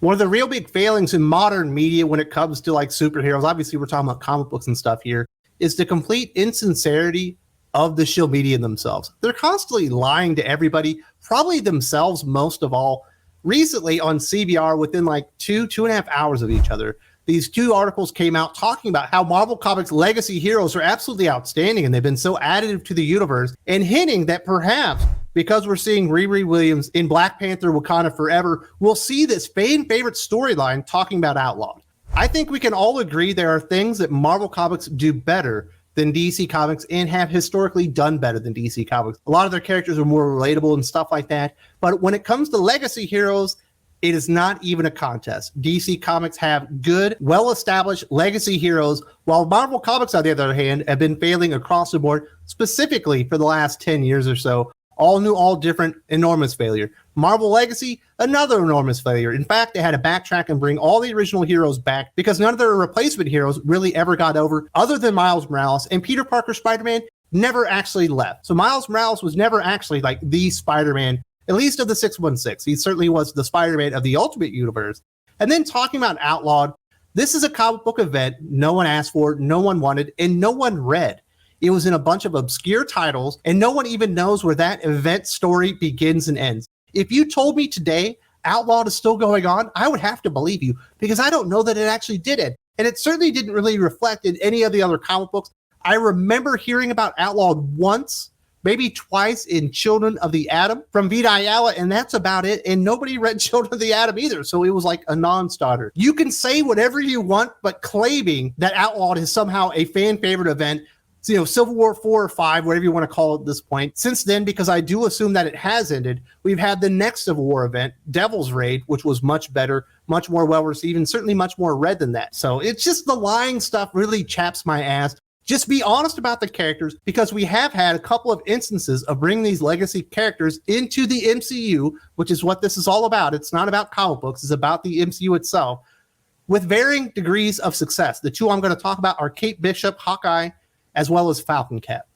One of the real big failings in modern media when it comes to like superheroes, obviously we're talking about comic books and stuff here, is the complete insincerity of the Shill media themselves. They're constantly lying to everybody, probably themselves most of all. Recently on CBR, within like two and a half hours of each other, these two articles came out talking about how Marvel Comics legacy heroes are absolutely outstanding and they've been so additive to the universe, and hinting that perhaps because we're seeing Riri Williams in Black Panther Wakanda Forever, we'll see this fan favorite storyline talking about Outlawed. I think we can all agree there are things that Marvel Comics do better than DC Comics and have historically done better than DC Comics. A lot of their characters are more relatable and stuff like that. But when it comes to legacy heroes, it is not even a contest. DC Comics have good, well-established legacy heroes, while Marvel Comics, on the other hand, have been failing across the board, specifically for the last 10 years or so. All new, all different, enormous failure. Marvel Legacy, another enormous failure. In fact, they had to backtrack and bring all the original heroes back because none of their replacement heroes really ever got over, other than Miles Morales, and Peter Parker Spider-Man never actually left. So Miles Morales was never actually like the Spider-Man, at least of the 616. He certainly was the Spider-Man of the Ultimate Universe. And then talking about Outlawed, this is a comic book event no one asked for, no one wanted, and no one read. It was in a bunch of obscure titles, and no one even knows where that event story begins and ends. If you told me today Outlawed is still going on, I would have to believe you, because I don't know that it actually did it. And it certainly didn't really reflect in any of the other comic books. I remember hearing about Outlawed once, maybe twice in Children of the Atom from Vita Ayala, and that's about it. And nobody read Children of the Atom either, so it was like a non-starter. You can say whatever you want, but claiming that Outlawed is somehow a fan favorite event, you know, Civil War 4 or 5, whatever you want to call it at this point. Since then, because I do assume that it has ended, we've had the next Civil War event, Devil's Raid, which was much better, much more well-received, and certainly much more read than that. So it's just the lying stuff really chaps my ass. Just be honest about the characters, because we have had a couple of instances of bringing these legacy characters into the MCU, which is what this is all about. It's not about comic books. It's about the MCU itself, with varying degrees of success. The two I'm going to talk about are Kate Bishop Hawkeye, as well as Falcon Cap.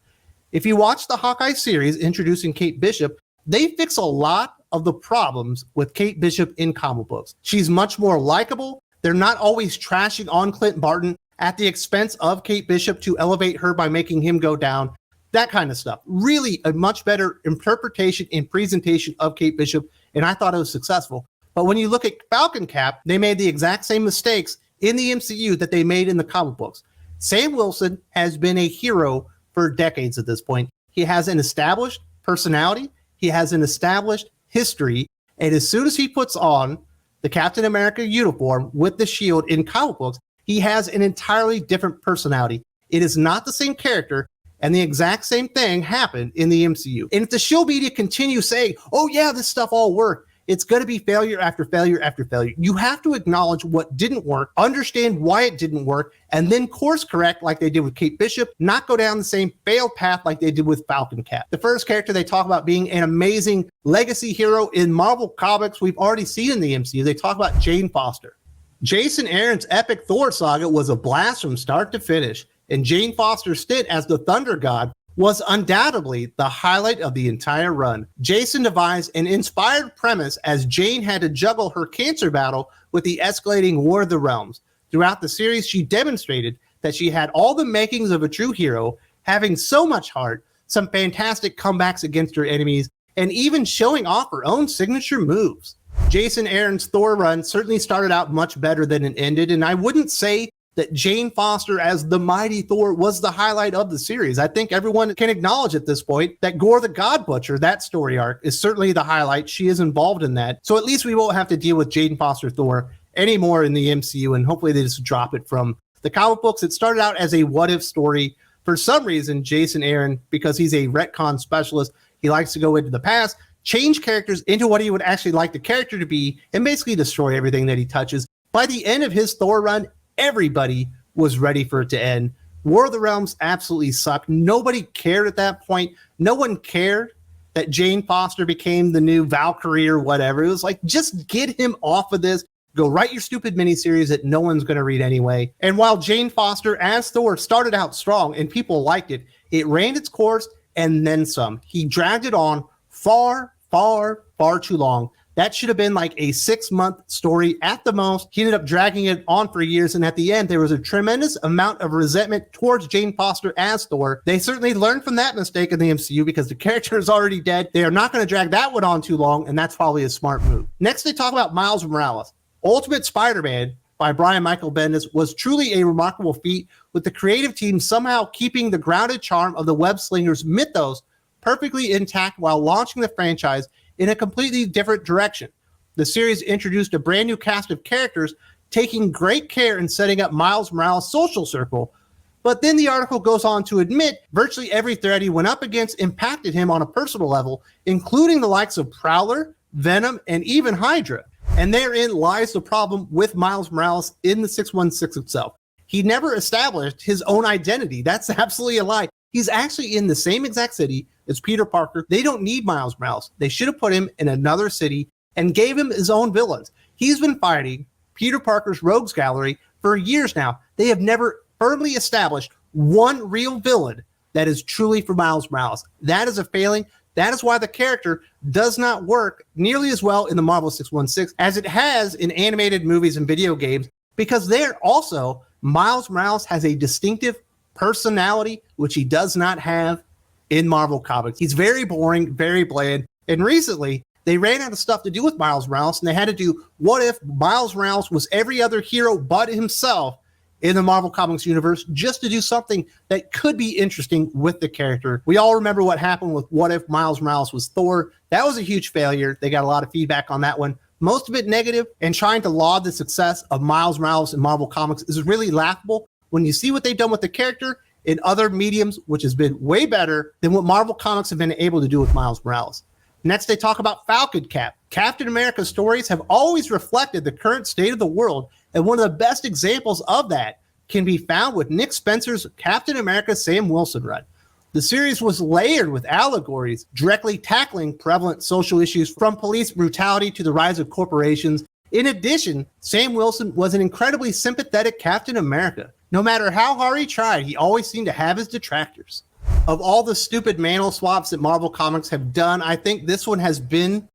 If you watch the Hawkeye series introducing Kate Bishop, they fix a lot of the problems with Kate Bishop in comic books. She's much more likable. They're not always trashing on Clint Barton at the expense of Kate Bishop to elevate her by making him go down. That kind of stuff. Really a much better interpretation and presentation of Kate Bishop, and I thought it was successful. But when you look at Falcon Cap, they made the exact same mistakes in the MCU that they made in the comic books. Sam Wilson has been a hero for decades at this point. He has an established personality. He has an established history. And as soon as he puts on the Captain America uniform with the shield in comic books, he has an entirely different personality. It is not the same character, and the exact same thing happened in the MCU. And if the Shill media continues saying, oh yeah, this stuff all worked, it's going to be failure after failure after failure. You have to acknowledge what didn't work, understand why it didn't work, and then course correct like they did with Kate Bishop, not go down the same failed path like they did with Falcon Cap. The first character they talk about being an amazing legacy hero in Marvel Comics we've already seen in the MCU. They talk about Jane Foster. Jason Aaron's epic Thor saga was a blast from start to finish, and Jane Foster's stint as the Thunder God was undoubtedly the highlight of the entire run. Jason devised an inspired premise as Jane had to juggle her cancer battle with the escalating War of the Realms. Throughout the series, she demonstrated that she had all the makings of a true hero, having so much heart, some fantastic comebacks against her enemies, and even showing off her own signature moves. Jason Aaron's Thor run certainly started out much better than it ended, and I wouldn't say that Jane Foster as the mighty Thor was the highlight of the series. I think everyone can acknowledge at this point that Gore the God Butcher, that story arc, is certainly the highlight. She is involved in that. So at least we won't have to deal with Jane Foster Thor anymore in the MCU, and hopefully they just drop it from the comic books. It started out as a what-if story. For some reason, Jason Aaron, because he's a retcon specialist, he likes to go into the past, change characters into what he would actually like the character to be, and basically destroy everything that he touches. By the end of his Thor run, everybody was ready for it to end. War of the Realms absolutely sucked. Nobody cared at that point. No one cared that Jane Foster became the new Valkyrie or whatever. It was like, just get him off of this. Go write your stupid miniseries that no one's going to read anyway. And while Jane Foster as Thor started out strong and people liked it, it ran its course and then some. He dragged it on far, far, far too long. That should have been like a 6-month story at the most. He ended up dragging it on for years, and at the end, there was a tremendous amount of resentment towards Jane Foster as Thor. They certainly learned from that mistake in the MCU because the character is already dead. They are not going to drag that one on too long, and that's probably a smart move. Next, they talk about Miles Morales. Ultimate Spider-Man by Brian Michael Bendis was truly a remarkable feat, with the creative team somehow keeping the grounded charm of the web slinger's mythos perfectly intact while launching the franchise in a completely different direction. The series introduced a brand new cast of characters, taking great care in setting up Miles Morales' social circle. But then the article goes on to admit virtually every threat he went up against impacted him on a personal level, including the likes of Prowler, Venom, and even Hydra. And therein lies the problem with Miles Morales in the 616 itself. He never established his own identity. That's absolutely a lie. He's actually in the same exact city as Peter Parker. They don't need Miles Morales. They should have put him in another city and gave him his own villains. He's been fighting Peter Parker's rogues gallery for years now. They have never firmly established one real villain that is truly for Miles Morales. That is a failing. That is why the character does not work nearly as well in the Marvel 616 as it has in animated movies and video games, because there also Miles Morales has a distinctive personality, which he does not have in Marvel Comics. He's very boring, very bland. And recently, they ran out of stuff to do with Miles Morales, and they had to do what if Miles Morales was every other hero but himself in the Marvel Comics universe, just to do something that could be interesting with the character. We all remember what happened with What If Miles Morales was Thor. That was a huge failure. They got a lot of feedback on that one. Most of it negative, and trying to laud the success of Miles Morales in Marvel Comics is really laughable when you see what they've done with the character in other mediums, which has been way better than what Marvel Comics have been able to do with Miles Morales. Next, they talk about Falcon Cap. Captain America's stories have always reflected the current state of the world, and one of the best examples of that can be found with Nick Spencer's Captain America Sam Wilson run. The series was layered with allegories directly tackling prevalent social issues, from police brutality to the rise of corporations. In addition, Sam Wilson was an incredibly sympathetic Captain America. No matter how hard he tried, he always seemed to have his detractors. Of all the stupid mantle swaps that Marvel Comics have done, I think this one has been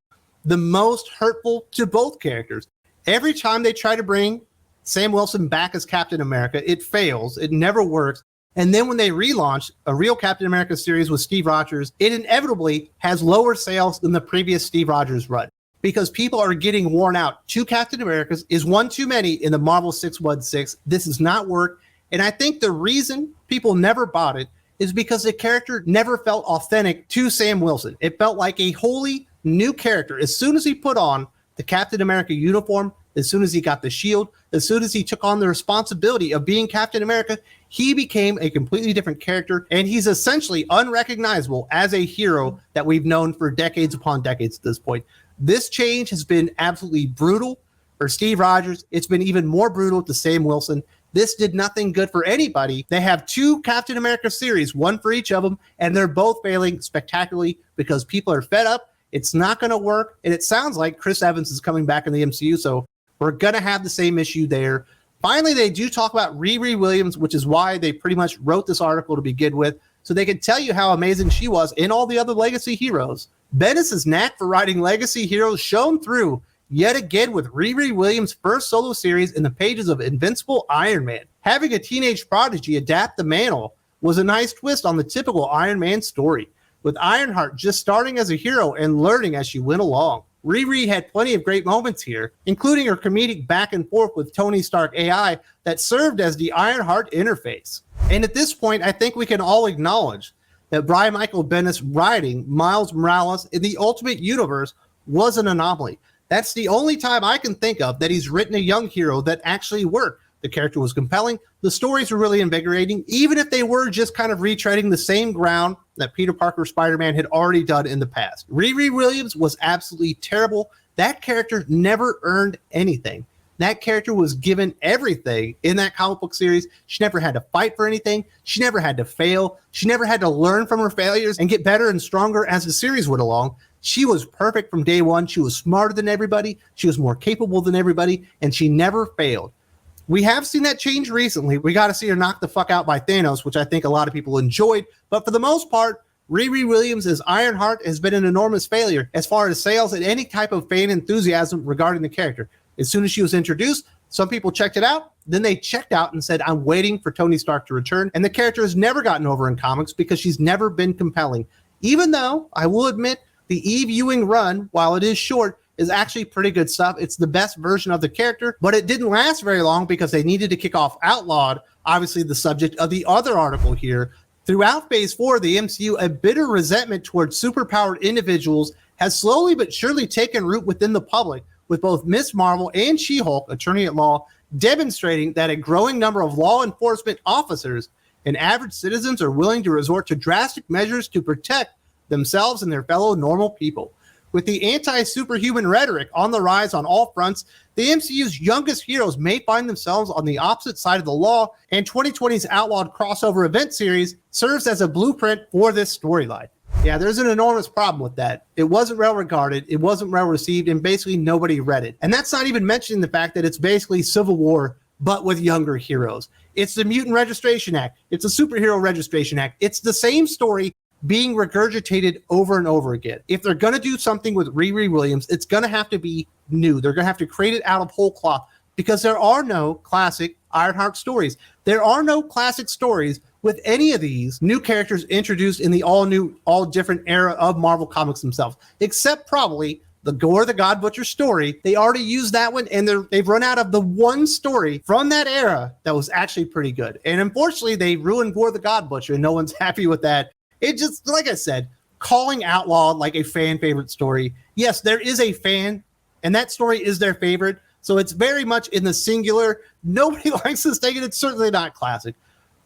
the most hurtful to both characters. Every time they try to bring Sam Wilson back as Captain America, it fails. It never works. And then when they relaunch a real Captain America series with Steve Rogers, it inevitably has lower sales than the previous Steve Rogers run, because people are getting worn out. 2 Captain Americas is one too many in the Marvel 616. This does not work. And I think the reason people never bought it is because the character never felt authentic to Sam Wilson. It felt like a wholly new character. As soon as he put on the Captain America uniform, as soon as he got the shield, as soon as he took on the responsibility of being Captain America, he became a completely different character, and he's essentially unrecognizable as a hero that we've known for decades upon decades at this point. This change has been absolutely brutal for Steve Rogers. It's been even more brutal to Sam Wilson. This did nothing good for anybody. They have 2 Captain America series, one for each of them, and they're both failing spectacularly because people are fed up. It's not going to work, and it sounds like Chris Evans is coming back in the MCU, so we're going to have the same issue there. Finally, they do talk about Riri Williams, which is why they pretty much wrote this article to begin with, so they could tell you how amazing she was in all the other legacy heroes. Bendis' knack for writing legacy heroes shone through yet again with Riri Williams' first solo series in the pages of Invincible Iron Man. Having a teenage prodigy adapt the mantle was a nice twist on the typical Iron Man story, with Ironheart just starting as a hero and learning as she went along. Riri had plenty of great moments here, including her comedic back and forth with Tony Stark AI that served as the Ironheart interface. And at this point, I think we can all acknowledge that Brian Michael Bendis writing Miles Morales in the Ultimate Universe was an anomaly. That's the only time I can think of that he's written a young hero that actually worked. The character was compelling. The stories were really invigorating, even if they were just kind of retreading the same ground that Peter Parker Spider-Man had already done in the past. Riri Williams was absolutely terrible. That character never earned anything. That character was given everything in that comic book series. She never had to fight for anything. She never had to fail. She never had to learn from her failures and get better and stronger as the series went along. She was perfect from day one. She was smarter than everybody. She was more capable than everybody, and she never failed. We have seen that change recently. We got to see her knocked the fuck out by Thanos, which I think a lot of people enjoyed. But for the most part, Riri Williams as Ironheart has been an enormous failure as far as sales and any type of fan enthusiasm regarding the character. As soon as she was introduced, some people checked it out, then they checked out and said, I'm waiting for Tony Stark to return, and the character has never gotten over in comics because she's never been compelling. Even though, I will admit, the Eve Ewing run, while it is short, is actually pretty good stuff. It's the best version of the character, but it didn't last very long because they needed to kick off Outlawed, obviously the subject of the other article here. Throughout Phase 4 of the MCU, a bitter resentment towards superpowered individuals has slowly but surely taken root within the public, with both Ms. Marvel and She-Hulk, Attorney at Law, demonstrating that a growing number of law enforcement officers and average citizens are willing to resort to drastic measures to protect themselves and their fellow normal people. With the anti-superhuman rhetoric on the rise on all fronts, the MCU's youngest heroes may find themselves on the opposite side of the law, and 2020's Outlawed crossover event series serves as a blueprint for this storyline. Yeah, there's an enormous problem with that. It wasn't well regarded, it wasn't well received, and basically nobody read it. And that's not even mentioning the fact that it's basically Civil War, but with younger heroes. It's the Mutant Registration Act. It's a Superhero Registration Act. It's the same story being regurgitated over and over again. If they're going to do something with Riri Williams, it's going to have to be new. They're going to have to create it out of whole cloth because there are no classic Ironheart stories. There are no classic stories with any of these new characters introduced in the all different era of Marvel Comics themselves, except probably the Gore the God Butcher story. They already used that one, and they've run out of the one story from that era that was actually pretty good. And unfortunately, they ruined Gore the God Butcher, and no one's happy with that. It just, like I said, calling Outlawed like a fan favorite story. Yes, there is a fan, and that story is their favorite. So it's very much in the singular. Nobody likes this thing, and it's certainly not classic.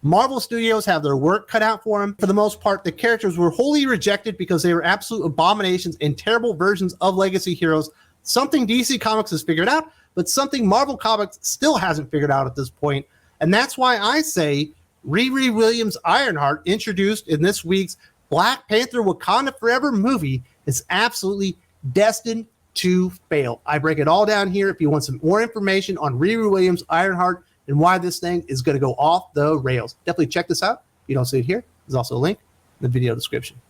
Marvel Studios have their work cut out for them. For the most part, the characters were wholly rejected because they were absolute abominations and terrible versions of legacy heroes. Something DC Comics has figured out, but something Marvel Comics still hasn't figured out at this point. And that's why I say Riri Williams Ironheart, introduced in this week's Black Panther Wakanda Forever movie, is absolutely destined to fail. I break it all down here. If you want some more information on Riri Williams Ironheart and why this thing is going to go off the rails, definitely check this out. If you don't see it here, there's also a link in the video description.